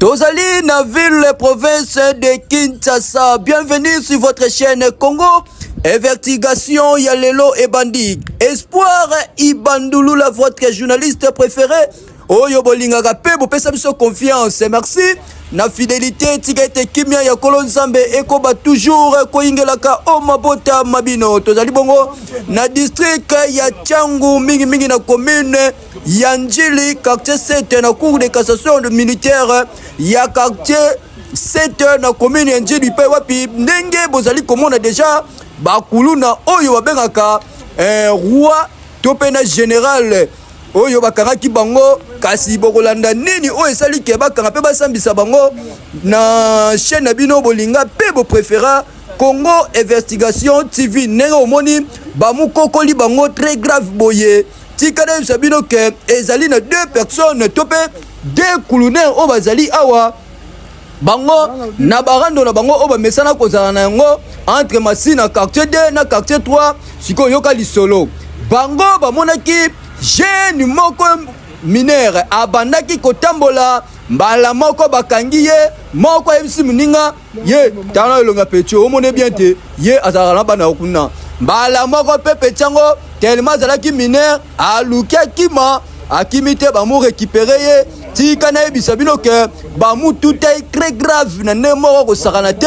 Tozali na ville province de Kinshasa. Bienvenue sur votre chaîne Congo. Investigation Yalelo et Bandi. Espoir Ibandouloula, votre journaliste préféré. Oyo bolingaka pe bopesa biso confiance. Merci. Na fidélité tika kimia ya Kolonzambe ekoba toujours koingelaka o mabota mabino. Tozali bongo na district ya Tchangu mingi na commune ya Njili quartier 7 na cour de cassation de militaire ya quartier 7 na commune ya Njili pe wapi ndenge bozali komona déjà bakuluna oyo babengaka roi topena général oyo bakangaki bango kasi bokolanda nini oyo esali ke bakanga pe basambisa bango na chaîne na bino bolinga pe bo préféra Congo Investigation TV ndenge omoni bamukokoli bango très grave boye tikana bisa bino ke ezali na deux personnes tope deux kuluner oyo bazali awa bango na barando na bango oyo bamesana kozala na yango entre Masina quartier 2 na quartier 3 sikoyo yoka lisolo bango bamonaki jeune moko minere abandaki kotambola mbala moko bakangi ye moko yebisi muninga ye tana elonga petio omone bien te ye azala na bana okuna mbala moko pe petiango tellement azalaki minere aluki akima akimi te bamu récupérer ye tika na yebisa bino ke bamu tout est très grave na ne moko kosakana te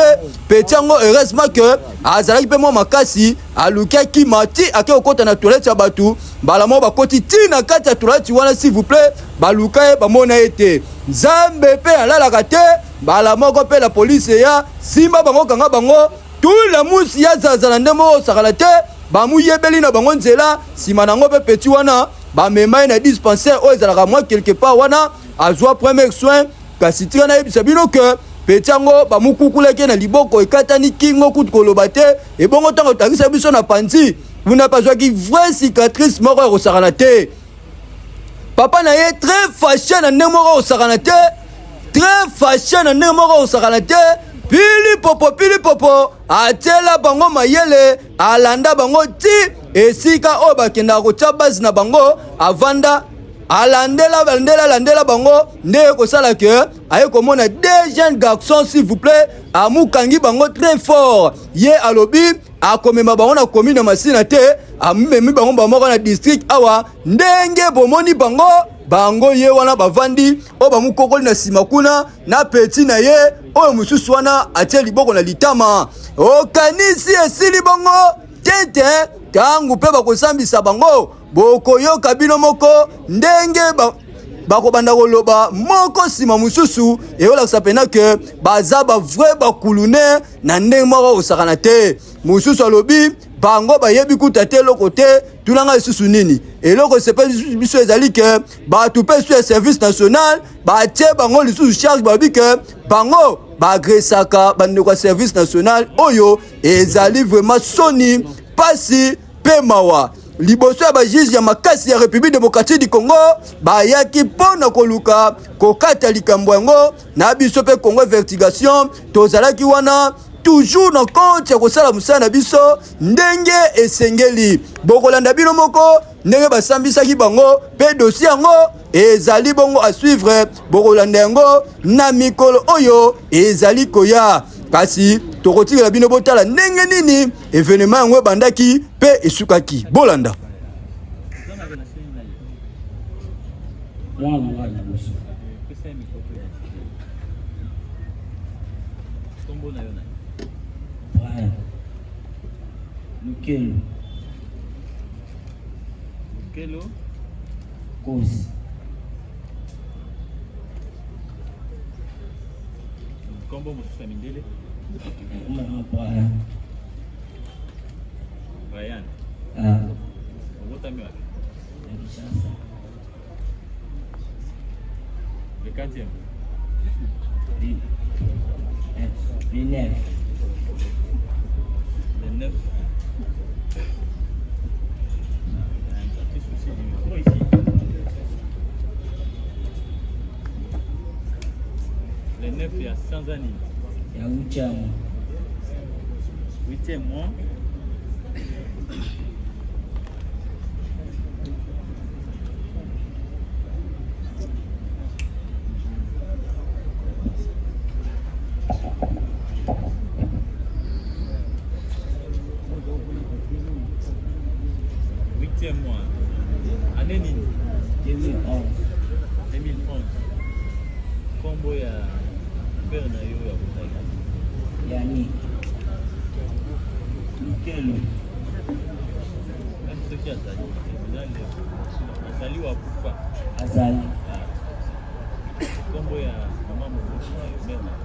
petiango heureusement que azalaki pe mo makasi aluki akima ti ake okota na toilette ya batu mbala moko bakoti ti na kati ya toilette wana s'il vous plaît baluka ye bamona ye te nzambe pe alalaka te mbala moko pe la police ya simba bango kanga bango tout la musi ya zazala nde moko osakana te bamu yebeli na bango nzela nsima nango pe peti wana bamema na dispensaire oyo ezalaka mwa quelque part wana azwa premier soin kasi tika na yebisa bino ke peti yango bamukukulaki na liboko ekatani kingo kutu koloba te ebongo ntango otangisa biso na panzi muna bazwaki vraie cicatrice moko ya kosakana te papa na ye très fâché na ndenge moko kosakana te très fâché na ndenge moko kosakana te pili popo atiela bango mayele alanda bango ti esika oyo bakendaka kotia base na bango avanda alandela bango nde kosala ke aye komona deux jeunes garçons s'il vous plaît amukangi bango très fort ye alobi akomema bango na commune Masina te amemi bango bamoko na district awa ndenge bomoni bango ye wana bavandi oyo bamukokoli na nsima kuna na peti na ye oyo mosusu wana atie liboko na litama okanisi esili bango tete tangu pe bakosambisa bango bokoyoka bino moko ndenge bakobanda koloba moko nsima mosusu eyolakisa pena ke baza bavrai bakulune na ndenge moko kosakana te mosusu alobi bango bayebi kuta te eloko te tulanga lisusu nini eloko sepe biso ezali ke bato mpe su ya service national batie bango lisusu charge babi ke bango baagresaka bandeko ya service national oyo ezali vraiment soni pasi pe mawa liboso ya bajuge ya makasi ya République démocratique du Congo bayaki mpona koluka kokata likambo yango na biso pe Congo Investigation tozalaki wana toujours na compte ya kosala mosala na biso ndenge esengeli bokolanda bino moko ndenge basambisaki bango pe dossier yango ezali bongo à suivre bokolanda yango na mikolo oyo ezali koya kasi tokotikela bino botala ndenge nini événement yango ebandaki pe esukaki bolanda Lukelo Kosi Kombo mosusu mindele Ryan Obotami wapi? Le 4e Le 9 Le 9 Petit souci du micro ici Le 9 il y a Sanzani ya Uchamo 8e mois 20e mois. Année nini? 2011. 2011. Kombo ya père na yo ya kotaka. Yani Mikelo. Même ceux qui azali. Azali wa kufa. Azali. Kombo ya mama mobutu na yo mère na yo.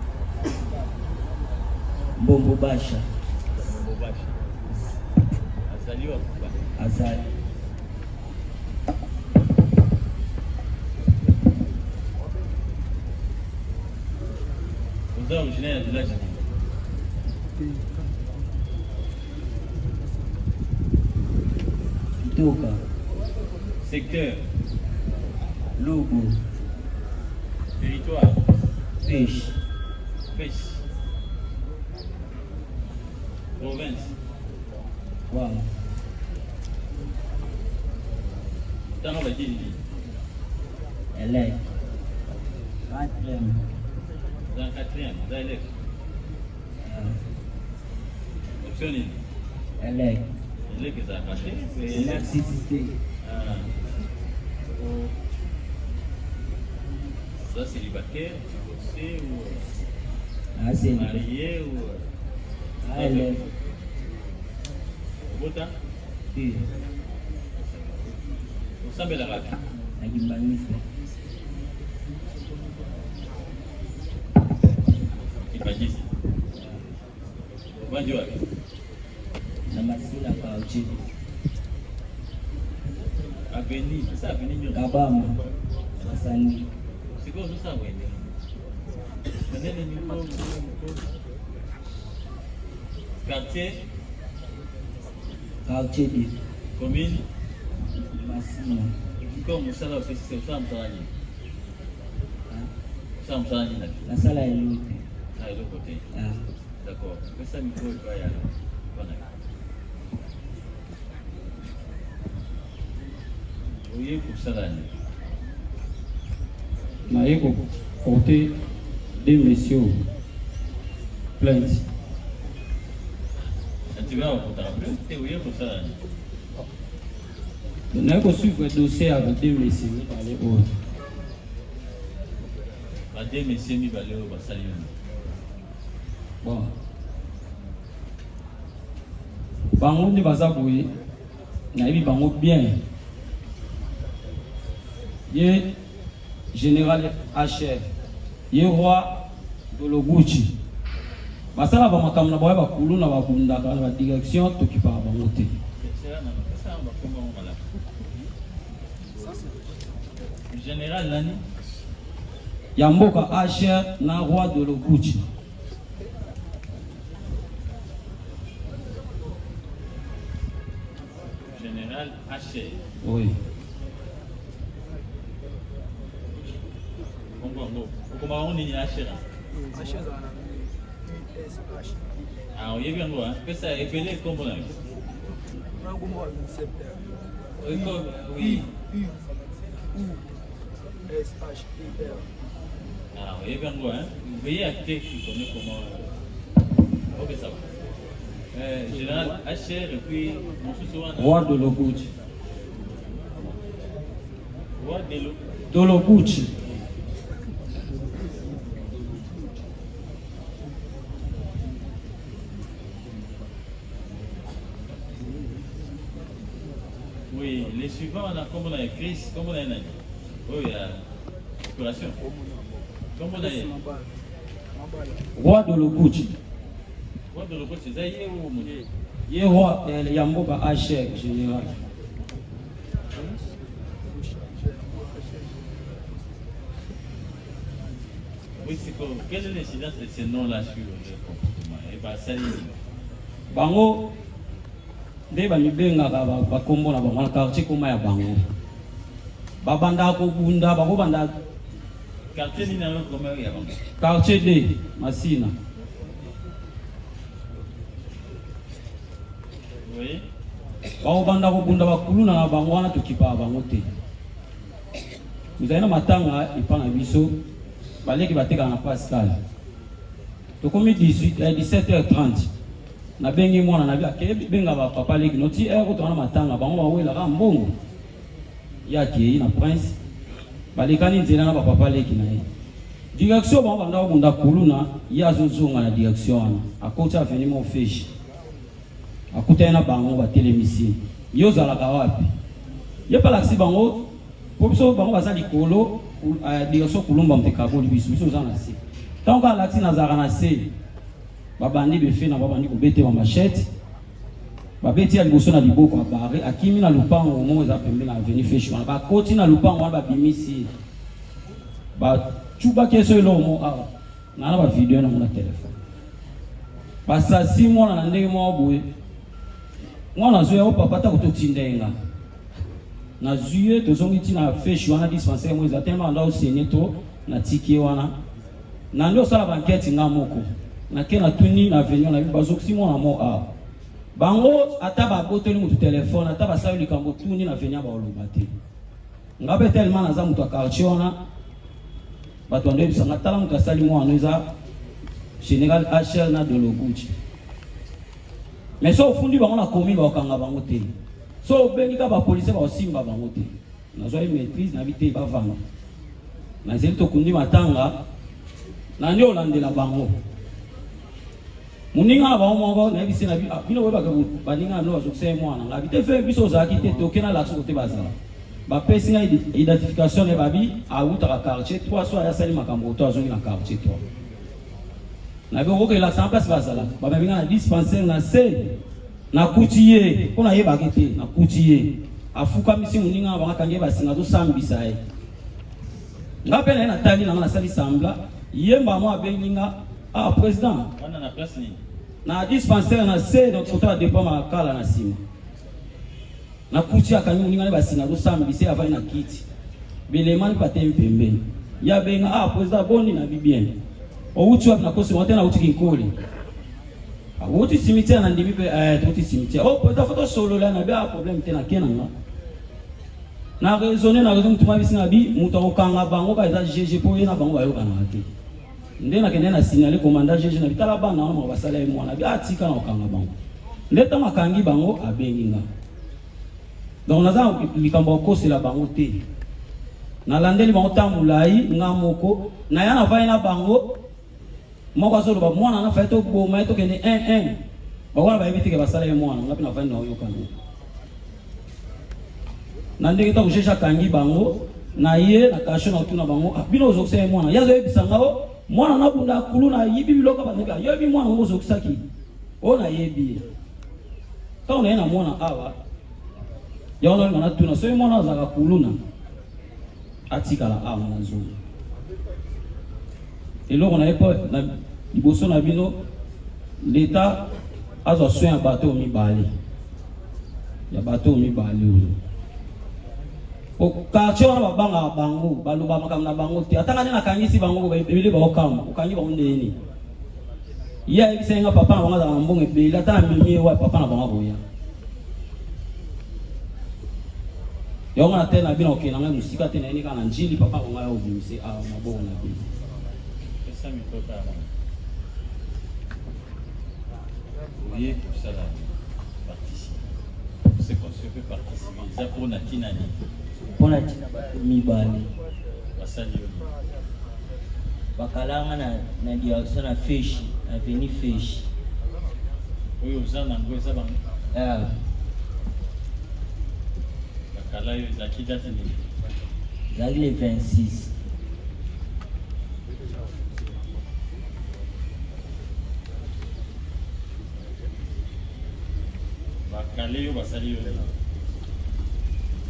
Mbombo Basha. Mbombo Basha. Azali wa kufa. Azali. Vous êtes originaire de village. Toka. Secteur. Logo. Territoire. Peixe. Pêche. Province. Wama. Tano va dire. Elec. 4e. Dans 4e, dans élève. Option nini? Elec. Élève qui a raté. Électricité. Ça célibataire, divorcé ou C'est marié ou Elec. Bota? Oui. Vous savez la radio? Nakimbanifa. Kibajisi. Wanji wapi? Na Masina Kauchi. Avenue, ça avenue nyo. Kabama. Masani. Siko nusa wende. Manene nyuko. Quartier, Kauchi di. commune, Masina. comme vous savez, c'est ça, Mtani. Ça, Mtani, là. La sala elute. Ah, de l'autre côté. Ah. D'accord. Mais ça, il faut y aller. Oui, pour ça, là. naye porter des messieurs plainte. Tu vas pour te rappeler, c'est oui, pour ça, là. Naye suivre le dossier avec des messieurs dans les autres. Pas des messieurs, mais va aller au salut. Bon. Bango ni baza boye nayebi bango bien. Ye général HR, ye roi Dologuchi. Basala ba makamna boye ba kuluna ba kundaka ba direction tokipa bango te. C'est là, ça, on va comment on va là. Général Lani. Yamboka HR na roi Dologuchi. Général H. Oui. Comment on est H? Ah, oui, bien, moi. Que ça est appelé comme on a. Oui. Ah, oui, bien, moi. Vous voyez à qui tu connais comment. Ok, ça va. Général HR et puis mon sous-souverain. Roi Dologuchi. Roi Dologuchi. Oui, les suivants, on a, comme on a écrit, comme on a une année. Oui, il y a opération. Comme on a eu. Roi Dologuchi. Roi de l'Ogo, c'est ça, il est où, mon Dieu? Ye roi Yamboka HR général. Oui, c'est quoi? Quelle est l'incidence de ces noms-là sur le comportement? Et bien, ça y est. Bango nde bamibengaka bakombo na bango na quartier koma ya bango babanda kobunda bakobanda Quartier ni na comment il y a bon. quartier D Masina. Oui. Bakobanda kobunda bakuluna na bango wana tokipa bango te. Muzali na matanga epa na biso baleki bateka na Pascal. Tokomi 17h30. na bengi mwana na bia ke benga ba papa leki noti ko tona matanga bango ba wela ka mbongo yake na prince balikani nzela na papa leki na ye direction bango banda bunda kuluna ya zozonga na direction akota venimo fish akutana bango ba telemisi yo zala ka wapi ye pala si bango popso bango bazali kolo direction kulumba mtekabo libisu biso zana si tant ka laksi na zara na se babandi befe na babandi ko bete ba machette babeti ya liboso na liboko abare akimi na lupango mo za pembe na avenue fish wana ba koti na lupango ba bimisi ba chuba keso ilo mo a na ba video na mona telefone basa si mona na ndenge mo boye mwana zo ya papa ta kutotindenga na zuye to zongi tina fish wana dispensaire mo za tellement ndo senye to na tiki wana na ndo sala banquette ngamoko na kena tuni na venyo na bazoksi mona mo a bango ata ba boteli mutu telefone ata ba sayo likambo tuni na venya ba olobate ngabe tellement na za mutu akarchiona bato ndo bisanga tala mutu asali mo anoza Général HR na Dologuchi mais so fundi bango na komi ba okanga bango te so bengi ka ba police ba osimba bango te na zo maîtrise na vite ba vanga na zeli to kundi matanga na ndio landela bango muninga ba omongo na bisi na bino weba ka baninga no azokse mwana na bite fe biso zaki te tokena la sokote bazala ba pesi na identification ne babi a uta ka quartier 3 so ya sali makambo to azongi na quartier 3 na be oke la sans place bazala ba binga na dispensaire na se na kutiye ona yeba kete na kutiye afuka misi muninga ba kange ba singa to sambisa e ngape na tali na sali sambla yemba mo abenga président wana na place ni na dispensaire na se donc auto dépend ma kala na sima na kuti akanyi muninga ba singa to sambisa avali na kiti bilemani patem pembeni ya benga président boni na bibien outu na kosi wote na uti kinkoli outi cimetière na ndimi pe outi cimetière président photo solo là na ba problème te na kenanga na raisonner na raison tuma bisina bi muto okanga bango ba za GG po yena bango ba yo kana te ndena kende na signaler commandant GG na bitala bana na basala emo na bi atika na okanga bango ndeta makangi bango abenginga donc naza likambo kosi la bango te na landeli bango tamulai ngamoko na yana vai na bango moko solo ba mwana na faito boma to kende 1-1 ba wana ba ebitike basala emo na ngapi na vai na oyo kana na ndenge ta kushesha kangi bango na ye na kasho na tuna bango bino zokse mwana yazo ebisanga mwana na bunda kuluna yibi biloka banega yebi mwana ngo zoksaki ona yebi ta ona na mwana awa ya ona na tuna so mwana zaka kuluna atikala awa na zo eloko na epo na liboso na bino l'État azo soin ya bateau mibale ya bateau mibale o quartier wana babanga bango baloba makambo na bango te atanga na kangisi bango ebele ba okamba okangi bango ndeni ya ibisenga papa na bango za mbongo ebele atana mimi wa papa na bango boya yonga na tena bina okena ngai musika tena ni kana njili papa bango ya obimisi maboko na bino ça me toka oui tout ça là participer c'est qu'on se peut participer ça pour na tinani pona tina mibale basali yo bakalanga na direction na fish avenue fish oyo zana ngo za bango bakala yo za kidate ni zali le 26 bakala yo basali yo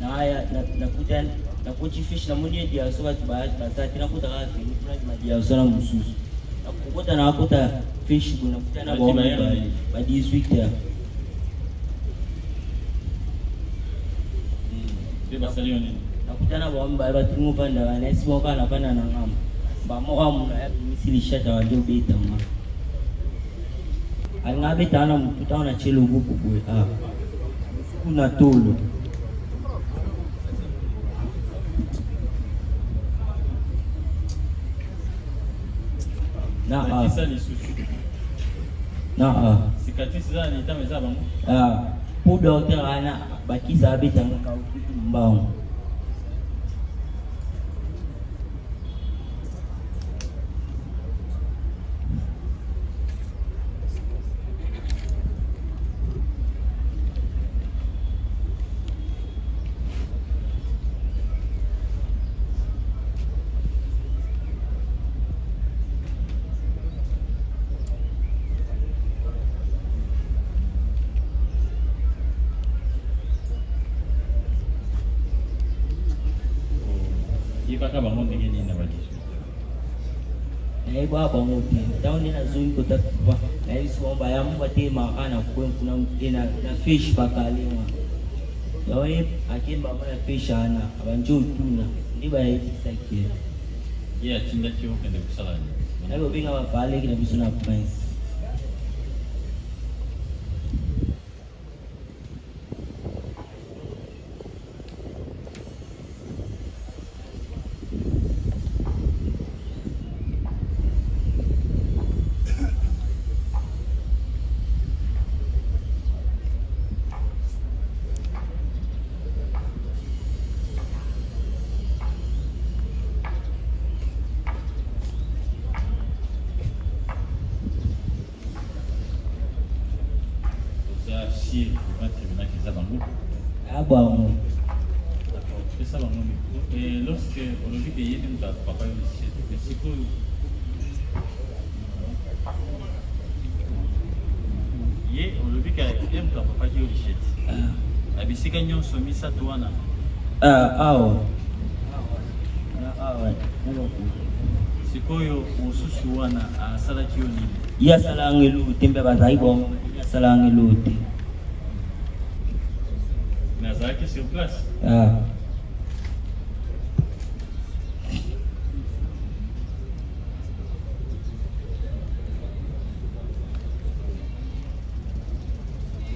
na haya na kuchi fish na mwenye dia so watu basati na kuta ka fish na dia so na mususu na kukuta na kuta fish kuna kutana ba 18 ya basali yo ni na kutana ba timu panda na simo kana panda na ngam ba mo wa muna ya misili shata wa ndio beta ma alingabe tana mkutana na chelo huko kwa kuna tolo na na c'est cicatrice za ni tama za bango. Pour docteur ana bakisa abitanga ka mbao. Ipaka bango ndenge nini na bakiso. Ba bango te. Tawo ni na zuni ko tatwa. Na isi bomba ya mbate makana kuna na fish bakalima. Yawe akimba mwana fish ana abanjo tuna. Ndiba yitisa ke. Ye atinda kyo kende kusala ni. Nalo binga bapale kina biso na prince. Si on va terminer avec ça bango. Bon. D'accord. C'est ça bango. Et lorsque on a vu que yédi muta papa ici, mais c'est quoi? Yé, on a vu que yédi muta papa qui ici. Abisika nyon somi sa tuana. C'est quoi yo mususu wana asala kioni? Ya sala ngelu tembe bazai bon. Sala ngelu te. Nazaki sur place.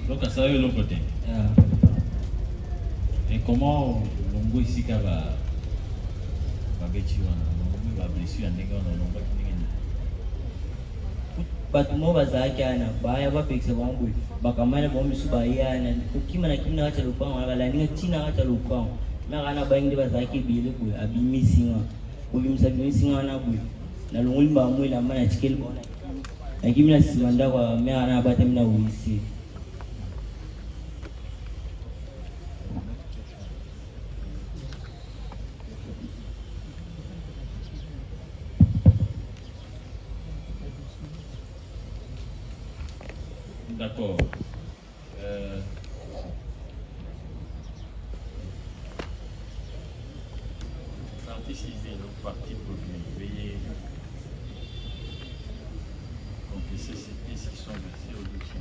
Donc à ça, l'autre côté. Et comment l'ongo ici va blessure en négatif dans l'ongo qui n'est Batu mo bazakana baya bapekisa bambu bakamana bombi subayana ukima na kimna acha lupao wala ninga china acha lupao magana bayinde bazaki bile ku abimisinga ubimsabisinga na bu na lungulba mwila mana chikeli bona lakini na simanda kwa magana bata mina uisi. D'accord. L'artiste le parti pour veiller complicer ces pièces qui sont versées au dossier.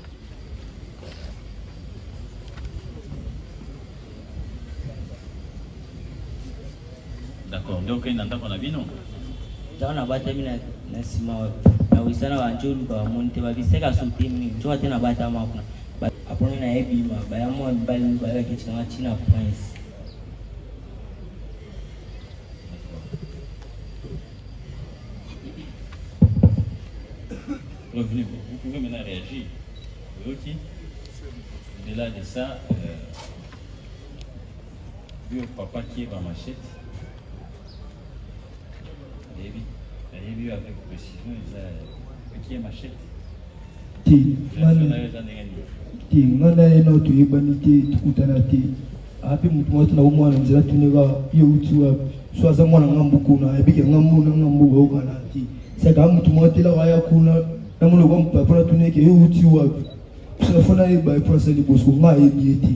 D'accord. Donc il y a un avis non? Jana bata mina nasima na wisana wanjulu ba monte babiseka sutimi njoa tena bata makuna apone na ebima bayamo bali bali kichina china prince. Revenez, vous pouvez maintenant réagir. Ok. Au-delà de ça, vu au papa qui est dans ma machette, elle vu avec précision, qui est machette. Ngana eno to ibanite tukutana te ape mutu watu na umwana nzira tunega yo utiwa swaza mwana ngambu kuna ebike ngambu na ngambu go kana ti saka mutu motela waya kuna na muno kwa mpapura tuneke yo utiwa kusafuna iba process libosko ma ebieti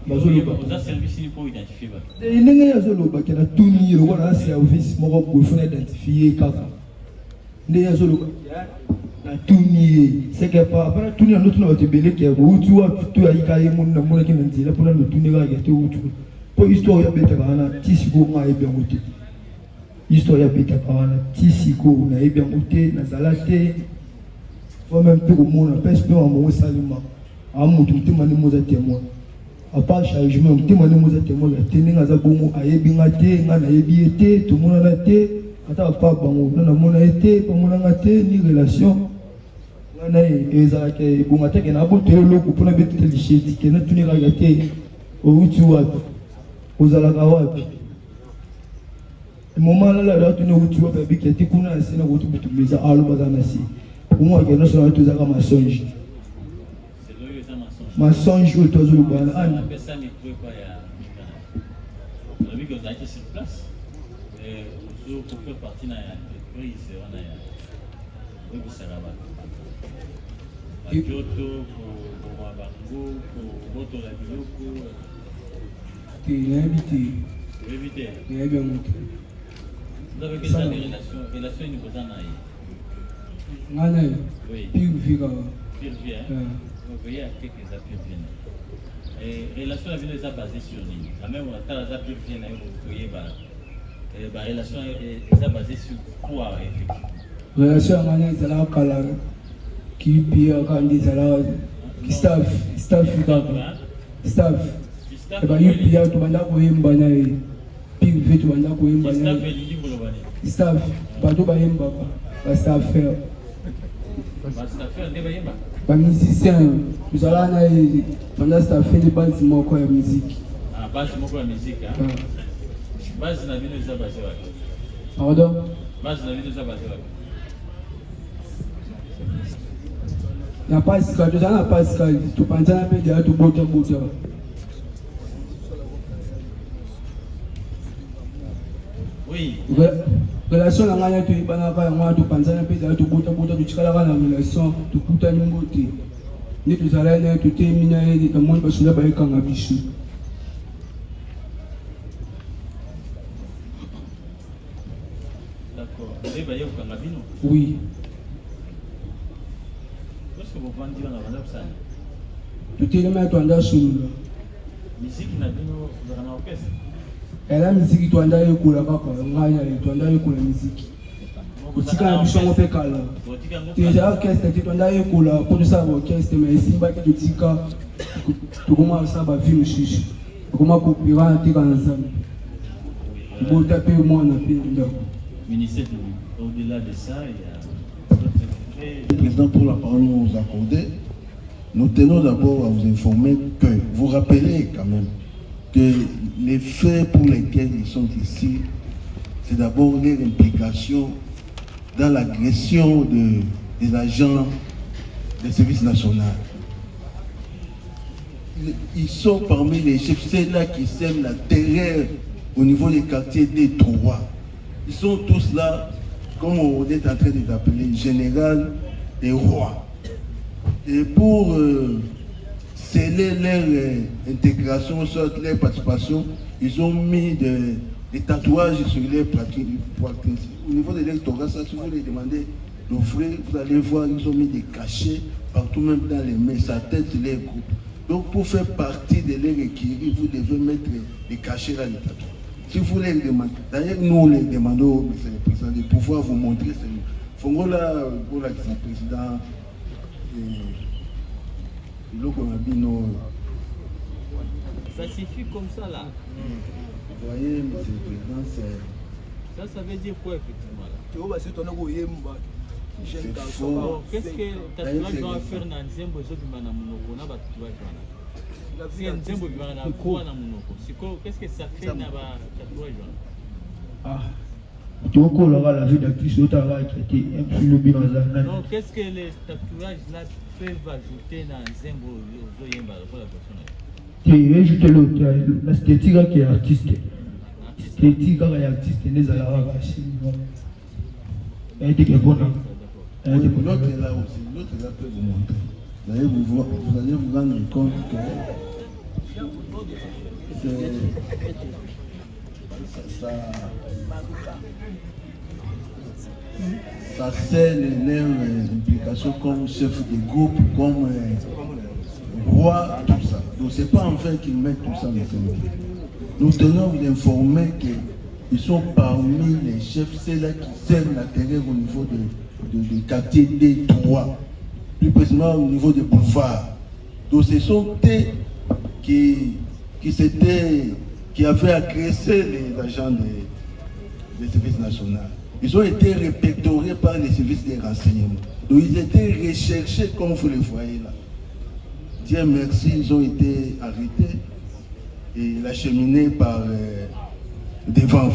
bazolo ba service ni pour identifier ba ndenge yazolo ba kana tuni yo wana service moko bo funa identifier kaka ndenge yazolo ba na tuni seke pa para tuni ando tuna batebele ke go utuwa tu ya ikaye mun na mun ke nzela pona no tuni ga ke utu po histoire ya beta bana tisiko ma ebe ngote histoire ya beta bana tisiko na ebe ngote na zalate o même peu mon pèse peu en mon salima amutu mtima ni moza témoin a pas changement mtima ni moza témoin ya teninga za bomo ayebi ngate ngana yebi ete to mona na te ata pa bango na mona ete pa mona ngate ni relation ngana ezalaka ebonga te kena abotela eloko mpona betete lisheti kena tunikaka te outi wapi ozalaka wapi moma lala tuni outi wapi abiki ati kuna na se na kuti butumeza aloba aza na se omwa kena so na tozaka masonge masonge oyo tozolobana ani pour faire partie de l'entreprise, on a oui, ça va. Kyoto, pour Mabango, pour Boto la Biloko. Tu es invité. Invité. Tu es bien monté. Vous avez quelles relations au niveau d'un Nanaï. Oui. Pire vira. Pire vira. Vous voyez à quelques appuis bien. Et relation avec les basées sur lui. La même temps, les appuis bien, vous voyez, la relation est basée sur quoi, effectivement? Relation avec les alliés Kalar, qui pire quand ils allaient, staff. Et bien, il pire tout le monde a eu un banane. Pire vite, tout le monde a eu un banane. Staff, pas tout le monde a eu un staff. Les musiciens, nous allons pendant staff les bases de la musique. Ah, base de la musique, hein? Base na bino eza basé wapi? Pardon? Base na bino eza basé wapi? Na Pascal, tu na Pascal, tu pensa na pe dia tu bota. Oui. Relation na ngana tu ibana ka ngwa tu pensa na pe dia tu bota tu chikala kana relation tu kuta nyimbote. Ni tu sala na tu termina et ta monde parce que ba ikanga bisu. Oui. Qu'est-ce que vous vendez dans la salle? Tu es le maître de la musique na bino dans l'orchestre. Et la musique tu anda yekula papa, ngaya tu anda yekula musique. Utika na bisho ngope kala. Tu es orchestre tu anda yekula pour ça orchestre mais si ba ki tika tu commences à ba vie mushishi. Comment couper tika na salle. Bon taper moi na pinda. Ministère au-delà de ça, il y a... Président, pour la parole nous accorder, nous tenons d'abord à vous informer que, vous rappelez quand même, que les faits pour lesquels ils sont ici, c'est d'abord leur implication dans l'agression des agents des services nationaux. Ils sont parmi les chefs, c'est là qui sèment la terreur au niveau des quartiers des Trois. Ils sont tous là, comme on est en train de l'appeler, général et roi. Et pour sceller leur intégration, soit leur participation, ils ont mis des tatouages sur les poitrines. Au niveau de l'électorat, si vous les demandez d'offrir, vous allez voir, ils ont mis des cachets partout, même dans les mains, sa tête, les groupes. Donc pour faire partie de leur écurie, vous devez mettre des cachets dans les tatouages. Si vous les demandez, d'ailleurs nous les demandons, monsieur le président, de pouvoir vous montrer ce Fongola, voilà qui est président, et l'autre on a dit non. Ça suffit comme ça là. Vous voyez, monsieur le président, c'est... Ça veut dire quoi effectivement là? C'est faux. Qu'est-ce que tu dois faire dans Nzembo et Zobimana Mounoko? On a battu qu'est-ce que ça fait dans le tatouage? Ah, tu vois la vie d'actrice au travail qui était un peu le bilan. Non, qu'est-ce que les tatouages là peuvent ajouter dans Zembo Zoyemba pour la personne? Tu ajouté l'autre, l'esthétique qui est artiste. L'esthétique qui est artiste, les alarmes. Elle était bonne. L'autre est là aussi, l'autre est là peut vous montrer. D'ailleurs, vous allez vous rendre compte que ça scelle leur implication comme chef de groupe, comme roi, tout ça. Donc c'est pas enfin qu'ils mettent tout ça dans ce monde. Nous tenons à vous informer qu'ils sont parmi les chefs, c'est là qui sèment la terreur au niveau des quartiers des Trois, plus précisément au niveau des boulevards. Donc ce sont eux qui avaient agressé les agents des services nationaux. Ils ont été répertoriés par les services des renseignements. Donc ils étaient recherchés comme vous les voyez là. Dieu merci, ils ont été arrêtés et acheminés par des vents.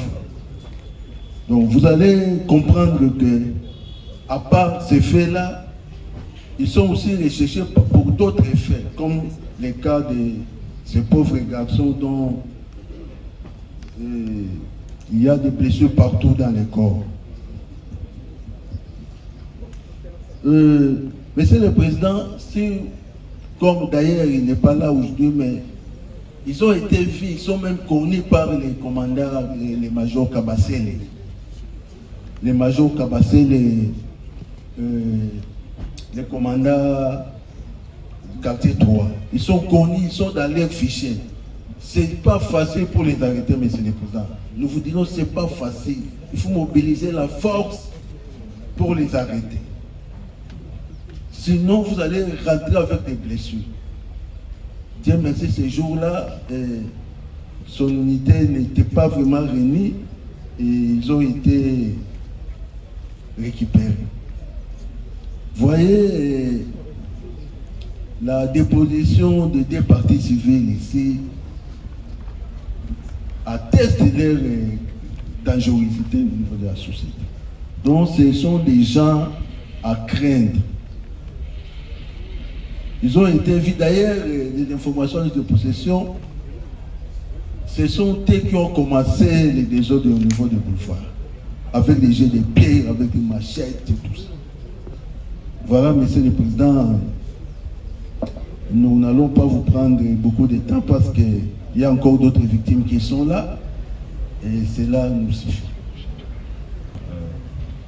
Donc vous allez comprendre que, à part ces faits-là, ils sont aussi recherchés pour d'autres faits, comme les cas de ces pauvres garçons dont il y a des blessures partout dans les corps. Monsieur le Président, si, comme d'ailleurs il n'est pas là aujourd'hui, mais ils ont été vus, ils sont même connus par les commandants, les majors Kabasele. Les majors Kabasele, les commandants du quartier 3. Ils sont connus, ils sont dans leurs fichiers. C'est pas facile pour les arrêter, Monsieur le Président. Nous vous disons, c'est pas facile. Il faut mobiliser la force pour les arrêter. Sinon, vous allez rentrer avec des blessures. Dieu merci, ces jours-là, son unité n'était pas vraiment réunie et ils ont été récupérés. Voyez, la déposition de deux partis civils ici atteste de leur dangerosité au niveau de la société. Donc, ce sont des gens à craindre. Ils ont été vus d'ailleurs, les informations de possession, ce sont eux qui ont commencé les désordres au niveau du boulevard, avec des jets de pierre, avec des machettes et tout ça. Voilà, Monsieur le Président, nous n'allons pas vous prendre beaucoup de temps parce qu'il y a encore d'autres victimes qui sont là et cela nous suffit.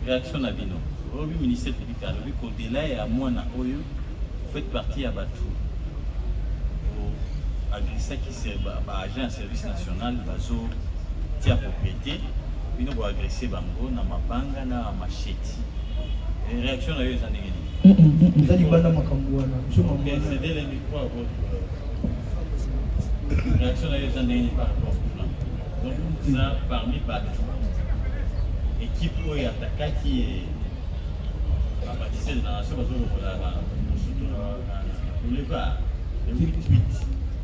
Réaction à Bino. Au ministère public, au-delà et à moi, vous faites partie à Batou. Agressé qui c'est agent service national, bazo tia propriété, puis nous agresser bango na mapanga na machete. Réaction à eux en Vous allez pas dans ma cambouana. C'est dès les micros à votre réaction à eux en par rapport au plan. Donc ça parmi Batou. Équipe où il y a attaqué qui est à bâtisseur de la nation, pour le bas, le 8-8.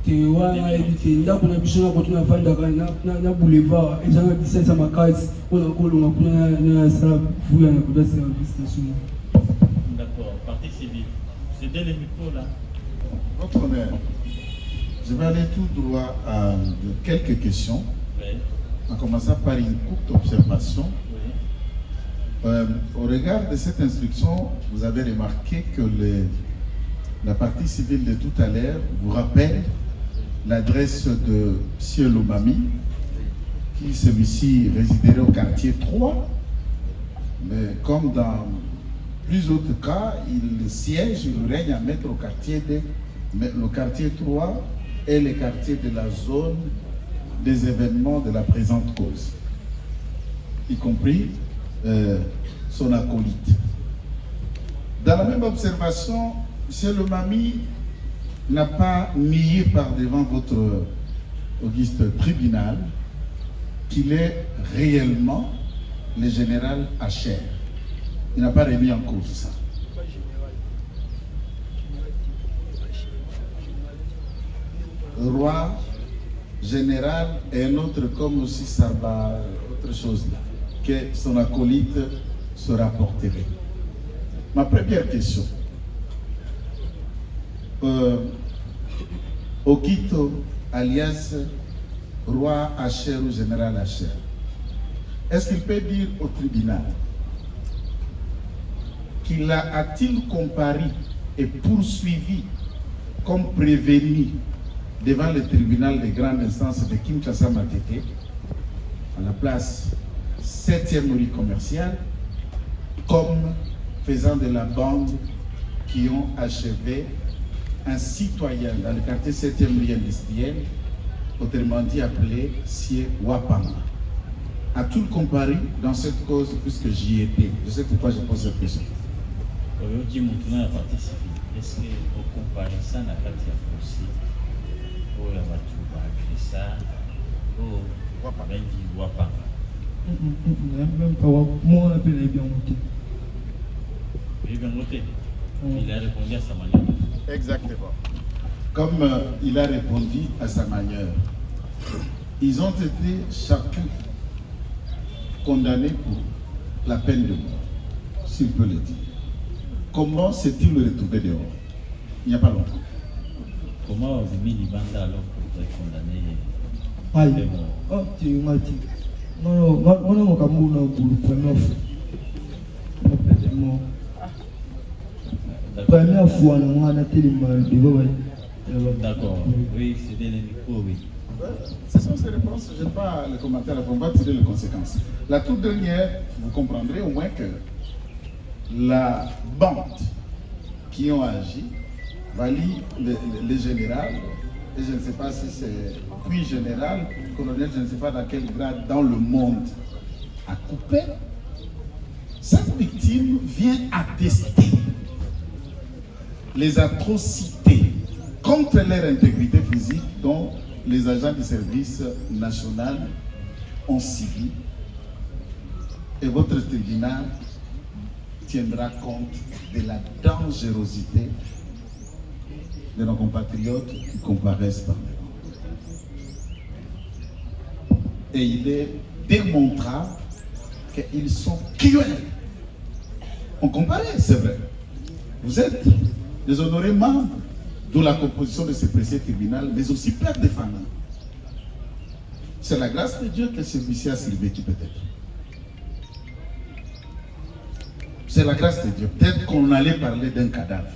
Tewana ebite ndako na biso na koto na vandaka na boulevard ezanga bisensa makasi mpona kolonga kuna na sala vuya na koda service national. D'accord, partie civile. C'est dès le micro là. Votre honneur, je vais aller tout droit à quelques questions. Oui. En commençant par une courte observation. Oui. Au regard de cette instruction, vous avez remarqué que la partie civile de tout à l'heure vous rappelle l'adresse de M. Lomami, qui celui-ci résiderait au quartier 3, mais comme dans plus autres cas, il siège, il règne à mettre au quartier 2, mais le quartier 3 est le quartier de la zone des événements de la présente cause, y compris son acolyte. Dans la même observation, M. Lomami n'a pas nié par devant votre auguste tribunal qu'il est réellement le général Hacher. Il n'a pas remis en cause ça. Roi, général et un autre comme aussi Sarba, autre chose là, que son acolyte se rapporterait. Ma première question. Okito, alias Roi Hacher ou Général Hacher, est-ce qu'il peut dire au tribunal qu'il a-t-il comparu et poursuivi comme prévenu devant le tribunal de grande instance de Kinshasa Matete, à la place 7e rue commerciale, comme faisant de la bande qui ont achevé un citoyen dans le quartier 7e rue industrielle, autrement dit appelé Sie Wapanga. A-t-il comparé dans cette cause puisque j'y étais? Je sais pourquoi je pose cette question. Est-ce que vous comparez ça à la carte de procès pour la voiture ou Wapanga? Même pas moi on appelle bien monté. Il a répondu à sa manière. Exactement. Comme il a répondu à sa manière, ils ont été chacun condamnés pour la peine de mort, s'il peut le dire. Comment s'est-il retrouvé dehors? Il n'y a pas longtemps. Comment vous mis Libanda alors que vous êtes condamné Aïe. Oh, tu m'as dit. Non, non, première fois, on a télé. D'accord. Oui, c'était le micro, oui. Ce sont ces réponses, je n'ai pas les commentaires, on va tirer les conséquences. La toute dernière, vous comprendrez au moins que la bande qui ont agi valide le général, et je ne sais pas si c'est puis général, colonel, je ne sais pas dans quel grade dans le monde, a coupé. Cette victime vient attester les atrocités contre leur intégrité physique dont les agents du service national ont subi, et votre tribunal tiendra compte de la dangerosité de nos compatriotes qui comparaissent par nous. Et il est démontrable qu'ils sont cruels. On compare, c'est vrai. Vous êtes des honorés membres de la composition de ce précieux tribunal, mais aussi père défendant. C'est la grâce de Dieu que celui-ci a survécu peut-être. C'est la grâce de Dieu. Peut-être qu'on allait parler d'un cadavre.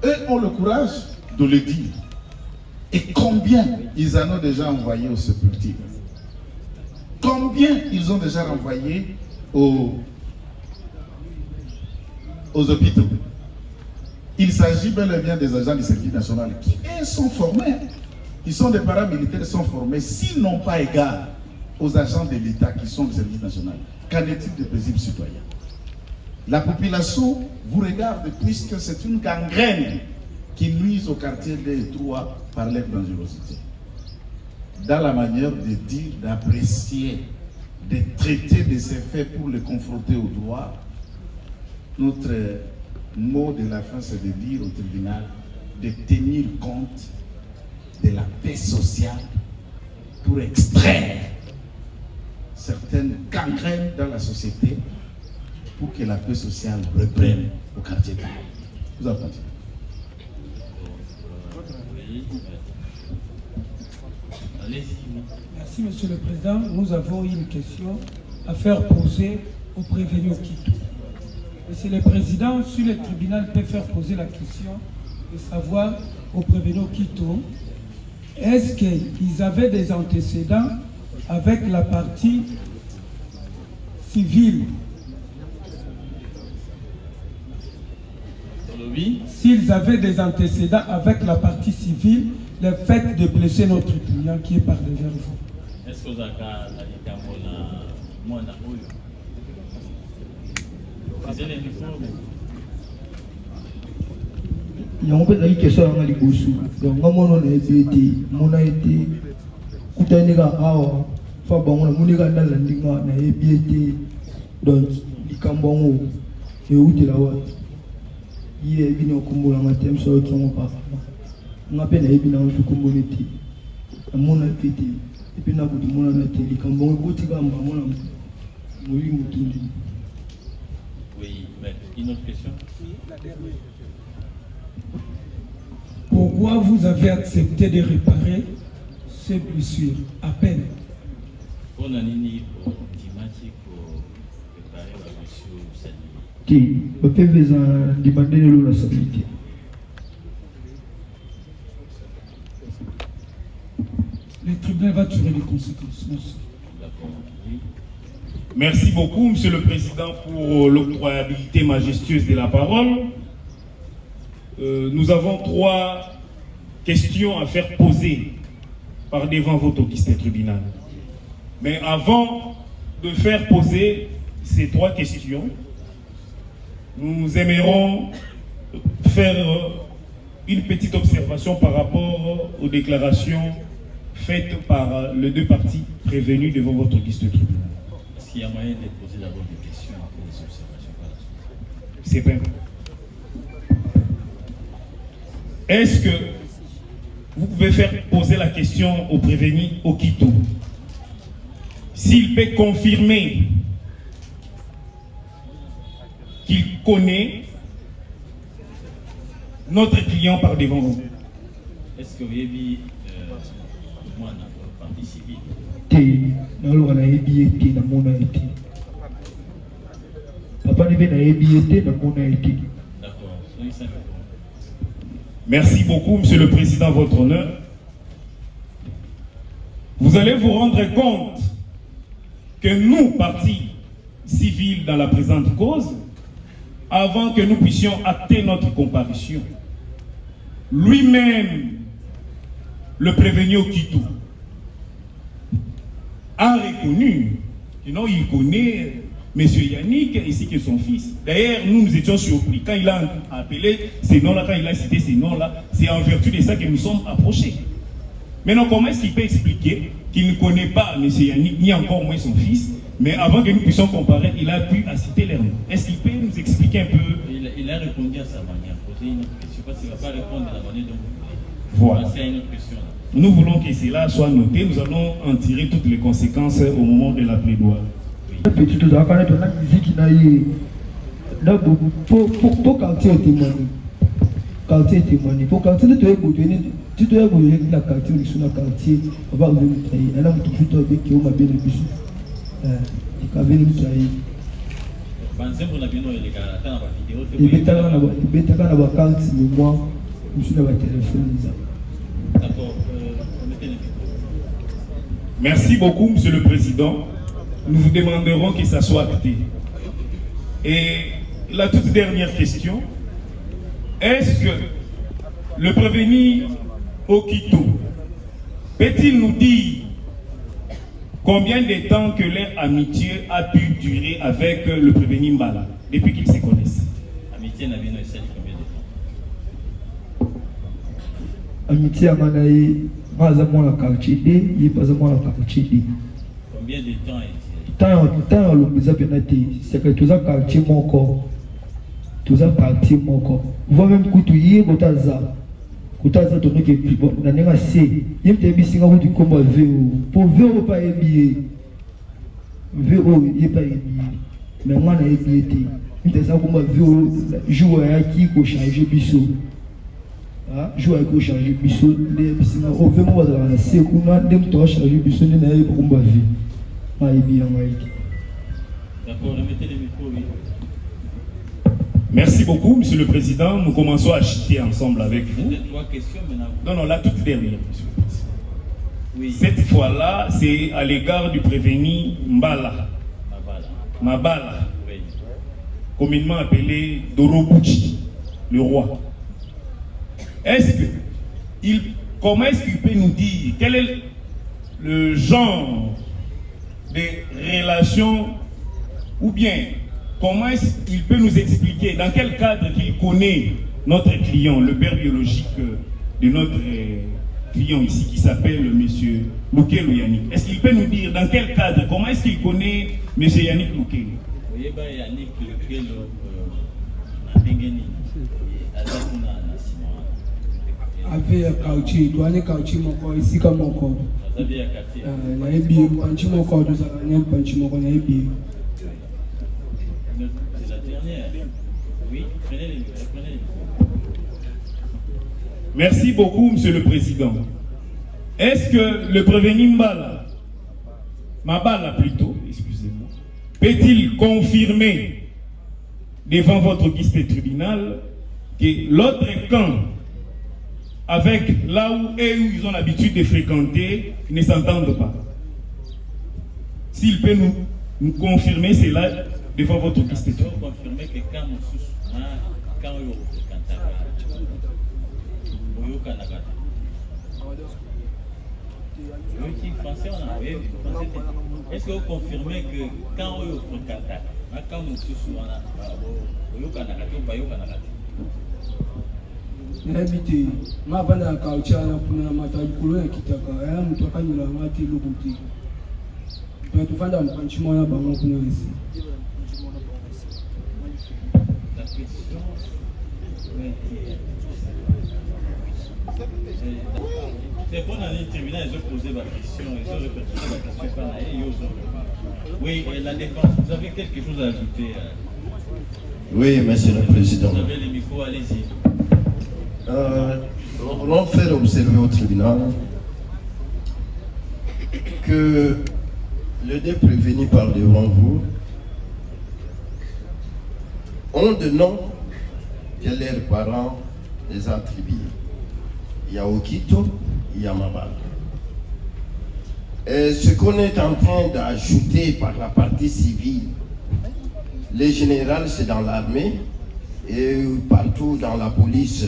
Eux ont le courage de le dire. Et combien ils en ont déjà envoyé au sépulture? Combien ils ont déjà renvoyé aux hôpitaux? Il s'agit bel et bien des agents du service national qui sont formés. Ils sont des paramilitaires, sont formés, s'ils n'ont pas égard aux agents de l'État qui sont du service national. Qu'en est-il des paisibles citoyens? La population vous regarde puisque c'est une gangrène qui nuise au quartier des Trois par leur dangerosité. Dans la manière de dire, d'apprécier, de traiter de ces faits pour les confronter au droit, notre mot de la fin, c'est de dire au tribunal de tenir compte de la paix sociale pour extraire certaines gangrènes dans la société pour que la paix sociale reprenne au quartier. Vous avez continué. Merci, Monsieur le Président. Nous avons une question à faire poser au prévenu Quito. Monsieur le Président, si le tribunal peut faire poser la question de savoir au prévenu Quito, est-ce qu'ils avaient des antécédents avec la partie civile? S'ils avaient des antécédents avec la partie civile, le fait de blesser notre client qui est par derrière vous. Est-ce que vous avez il y a une question à l'Ibosu. Donc, on a été, on a été, Koutanega, Fabon, Mouniga, Nalandinga, Naebiete, donc, Likambongo, et où tu l'as vu? Il est venu au Kumbo, la matin, sur le temps, on a peine à Ebina au Kumbo, à mon appétit, et puis, on a dit, mon appétit, Likambongo, Boutiga, mon oui, mais une autre question? Pourquoi vous avez accepté de réparer ces blessures à peine? On a une thématique pour réparer la blessure sanitaire. Qui peut demander la stabilité. Le tribunal va tirer les conséquences. Merci. D'accord. Oui. Merci beaucoup, Monsieur le Président, pour l'octroyabilité majestueuse de la parole. Nous avons 3 questions à faire poser par devant votre auguste tribunal. Mais avant de faire poser ces 3 questions, nous aimerons faire une petite observation par rapport aux déclarations faites par les 2 parties prévenues devant votre auguste tribunal. Est-ce qu'il y a moyen de poser d'abord des questions après les observations par la suite? C'est pas important. est-ce que vous pouvez faire poser la question au prévenu Okito s'il peut confirmer qu'il connaît notre client par devant vous? Est-ce que vous avez vu moi dans la partie civile? Merci beaucoup, Monsieur le Président, votre honneur. Vous allez vous rendre compte que nous, partis civils dans la présente cause, avant que nous puissions acter notre comparution, lui-même, le prévenu Okito, a reconnu, sinon il connaît M. Yannick ainsi que son fils. D'ailleurs, nous étions surpris. Quand il a appelé ces noms-là, quand il a cité ces noms-là, c'est en vertu de ça que nous sommes approchés. Maintenant, comment est-ce qu'il peut expliquer qu'il ne connaît pas M. Yannick, ni encore moins son fils, mais avant que nous puissions comparer, il a pu citer leurs noms? Est-ce qu'il peut nous expliquer un peu? Il a répondu à sa manière. Poser une autre question. Je ne sais pas s'il ne va pas répondre de la manière dont vous voulez. Voilà. C'est une autre question. Nous voulons que cela soit noté. Nous allons en tirer toutes les conséquences au moment de la plaidoirie. Petit tout à l'heure, on a musique n'a eu. Pour quartier témoigner. Quartier témoigner. Pour quartier, tu dois évoluer dans la quartier, sur la quartier. On va revenir travailler. Elle a tout fait avec qui on m'a bien le plus. Il a bien le travailler. Il est à la carte, mais moi, je suis dans la téléphone. D'accord. Merci beaucoup, Monsieur le Président. Nous vous demanderons que ça soit acté. Et la toute dernière question, est-ce que le prévenu Okito peut-il nous dire combien de temps que leur amitié a pu durer avec le prévenu Mbala, depuis qu'ils se connaissent? Amitié n'a bien essayé combien de temps? Amitié à Manaï, pas à la quartier D, il n'est pas à la quartier D. Combien de temps est-il? Tant le plus pénalité, c'est que tous les quartiers mon corps, tous les quartiers mon corps. Vous même coutouiller Gotaza, Gotaza ton qui est plus bon. N'en est assez. Il me dit si on dit comment VO, pour VO pas habillé, VO il pas habillé, mais moi n'a habillé. Il me dit ça comment VO jouer à qui qu'on change biseau. Ah, jouer à qui qu'on change biseau. Les piscines au VO moi dans la c'est qu'on a des temps changer biseau n'est pas pour moi vie. D'accord, remettez les micros, oui. Merci beaucoup, Monsieur le Président. Nous commençons à chiter ensemble avec vous. Trois questions maintenant. Non, la toute dernière, Monsieur le Président. Oui. Cette fois-là, c'est à l'égard du prévenu Mbala. Mabala. Oui. Communément appelé Dorobuchi, le roi. Comment est-ce qu'il peut nous dire quel est le genre des relations, ou bien comment est-ce qu'il peut nous expliquer dans quel cadre qu'il connaît notre client, le père biologique de notre client ici qui s'appelle monsieur Lukelu Yannick. Est-ce qu'il peut nous dire dans quel cadre, comment est-ce qu'il connaît monsieur Yannick Lukelu? Oui, Yannick Lukelu avec Kauchi, douane Kauchi moko ici comme moko. Na ebi panchi moko de ça na panchi moko na ebi. C'est la dernière. Oui, prenez les. Merci beaucoup, Monsieur le Président. Est-ce que le prévenu Mabala plutôt, excusez-moi, peut-il confirmer devant votre guichet tribunal que l'autre camp, avec là où ils ont l'habitude de fréquenter, ne s'entendent pas? S'il peut nous confirmer cela devant votre guichet tribunal. Vous confirmez que quand est-ce que vous confirmez que quand vous fréquentez, quand vous n'habitez ma bana kaucha na kuna matajikulo ya kitaka ya mtu akanyula mati lubuti tunatufanda mpanchi mwana bango kuna isi. C'est bon, dans le tribunal, ils ont posé ma question, ils ont répercuté la question par là, et ils ont... Oui, et la défense, vous avez quelque chose à ajouter? Oui, Monsieur le Président. Vous avez les micros, allez-y. Nous voulons faire observer au tribunal que les deux prévenus par devant vous ont de noms que leurs parents les attribuent. Il y a Okito, il y a Mabal. Et ce qu'on est en train d'ajouter par la partie civile, les généraux, c'est dans l'armée et partout dans la police.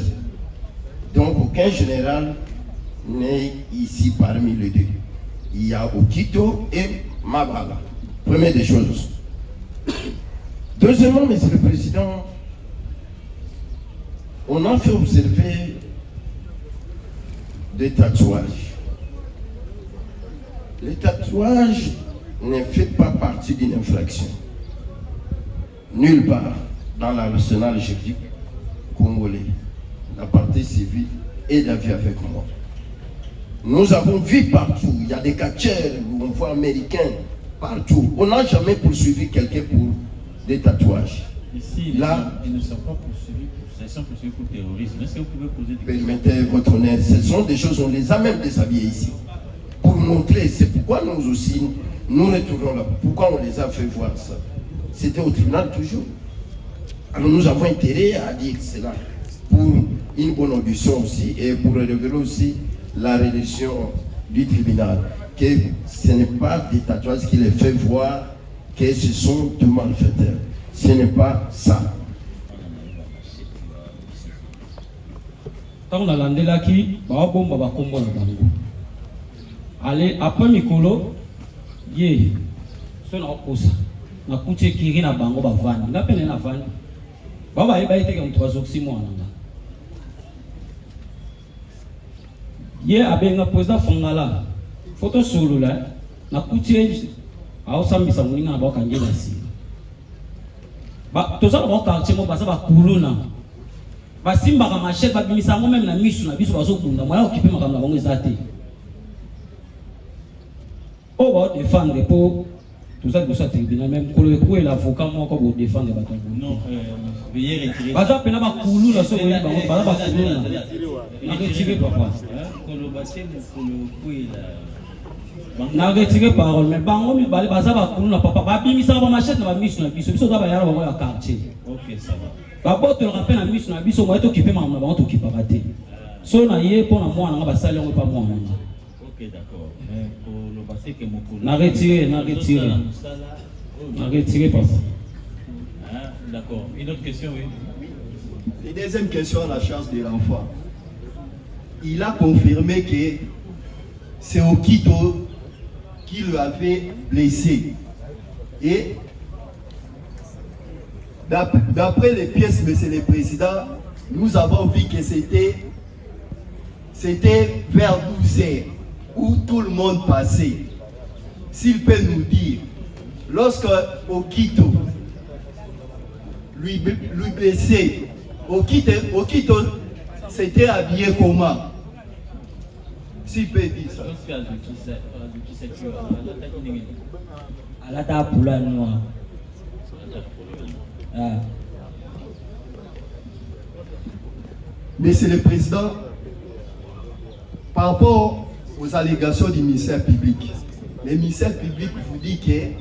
Donc aucun général n'est ici parmi les deux. Il y a Okito et Mabala. Première des choses. Deuxièmement, Monsieur le Président, on a fait observer des tatouages. Les tatouages ne font pas partie d'une infraction. Nulle part dans l'arsenal juridique congolais, la partie civile est d'avis avec moi. Nous avons vu partout, il y a des catcheurs où on voit américains partout. On n'a jamais poursuivi quelqu'un pour des tatouages. Ici, là, ils ne sont pas poursuivis pour terrorisme. Est-ce que vous pouvez poser des questions? Permettez votre honneur, ce sont des choses, on les a même déshabillés ici. Pour montrer, c'est pourquoi nous aussi, nous retournons là. Pourquoi on les a fait voir ça? C'était au tribunal toujours. Alors nous avons intérêt à dire cela pour une bonne audition aussi et pour révéler aussi la religion du tribunal, que ce n'est pas des tatouages qui les fait voir que ce sont deux malfaiteurs. Ce n'est pas ça. Tant nalandelaki baobomba bakombo na bango. Allez après mikolo ye so na kosa na kutie kiri na bango bavani ngapene na vani baba yeba iteke mtu azoksi mwana nga ye abenga président Fongala photo sulula na kutie au sambisa muninga na boka ngela si ba toza ba quartier mo basa ba kuluna basimba ka machette ba bimisa ngo même na misu na biso bazokunda moya okipe makambo na bango ezate o ba défendre pour tout ça que ça tribunal même pour le coup et l'avocat moi comme défendre bato non veuillez retirer baza pena ba kulu na so ko ba ba ba kulu na retirer papa kolobase pour le coup et la na retirer parole mais bango mi bale baza ba kulu na papa ba bimisa ba machette na ba misu na biso biso za ba yara ba ya quartier. OK ça va ba boto le rappel na misu na biso moi to kipe ma na ba to kipa raté so na ye pour na moi na ba sali on pas moi. OK d'accord mais kolobase que mokolo na retirer papa. Ah d'accord, une autre question oui. Et deuxième question à la charge de l'enfant. Il a confirmé que c'est Okito qui le avait blessé. Et d'après les pièces, Monsieur le Président, nous avons vu que c'était vers 12 heures où tout le monde passait. S'il peut nous dire, lorsque Okito lui blessait, Okito s'était habillé comment? S'il peut dire ça. Alata pula noir. Monsieur le Président, par rapport aux allégations du ministère public, le ministère public vous dit que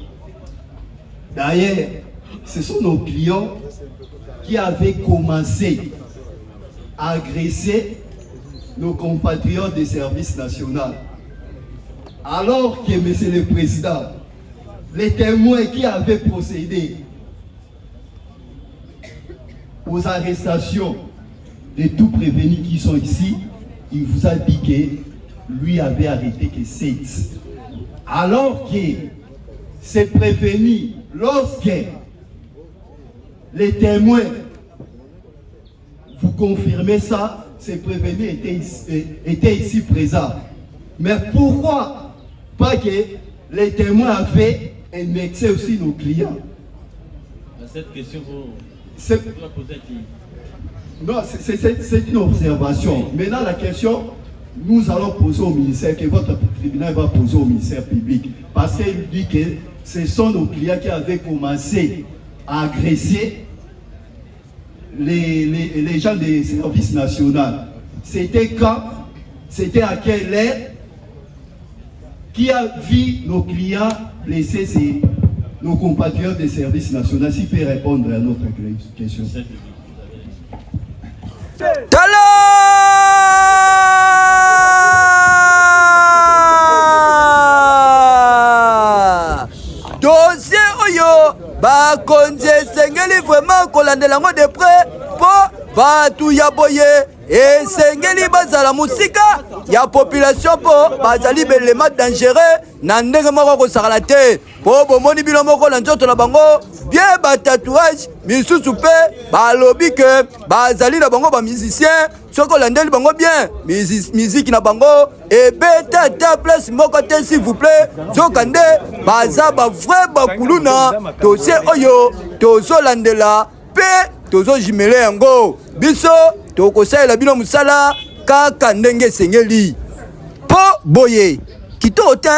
d'ailleurs, ce sont nos clients qui avaient commencé à agresser nos compatriotes des services nationaux. Alors que, Monsieur le Président, les témoins qui avaient procédé aux arrestations de tous prévenus qui sont ici, il vous a dit que lui avait arrêté que 7. Alors que ces prévenus, lorsque les témoins vous confirmez ça, ces prévenus étaient ici présents. Mais pourquoi pas que les témoins avaient indexé aussi nos clients? Cette question, vous la posez qui? Non, c'est une observation. Maintenant, la question, nous allons poser au ministère, que votre tribunal va poser au ministère public. Parce qu'il dit que ce sont nos clients qui avaient commencé à agresser les gens des services nationaux. C'était quand? C'était à quelle heure? Qui a vu nos clients blesser nos compatriotes des services nationaux? S'il peut répondre à notre question. Tala dossier oyo bakonzi esengeli vraiment kolandela ngo de près po batu ya boye esengeli bazala musika ya population po bazali belema dangereux na ndenge moko kosakala te po bomoni bilo moko na nzoto na bango bien ba tatouage misusu pe balobi ke bazali na bango ba musicien soko landeli bango bien musique na bango ebeta ta place moko te s'il vous plaît zokande baza ba vrai bakuluna dossier oyo tozolandela pe tozojimele yango biso tokosalela bino musala kaka ndenge esengeli po boye kitoko te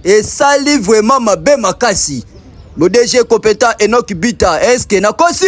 esali vraiment mabe makasi. Le DG compétent Enoch Bita, est-ce que na kosi?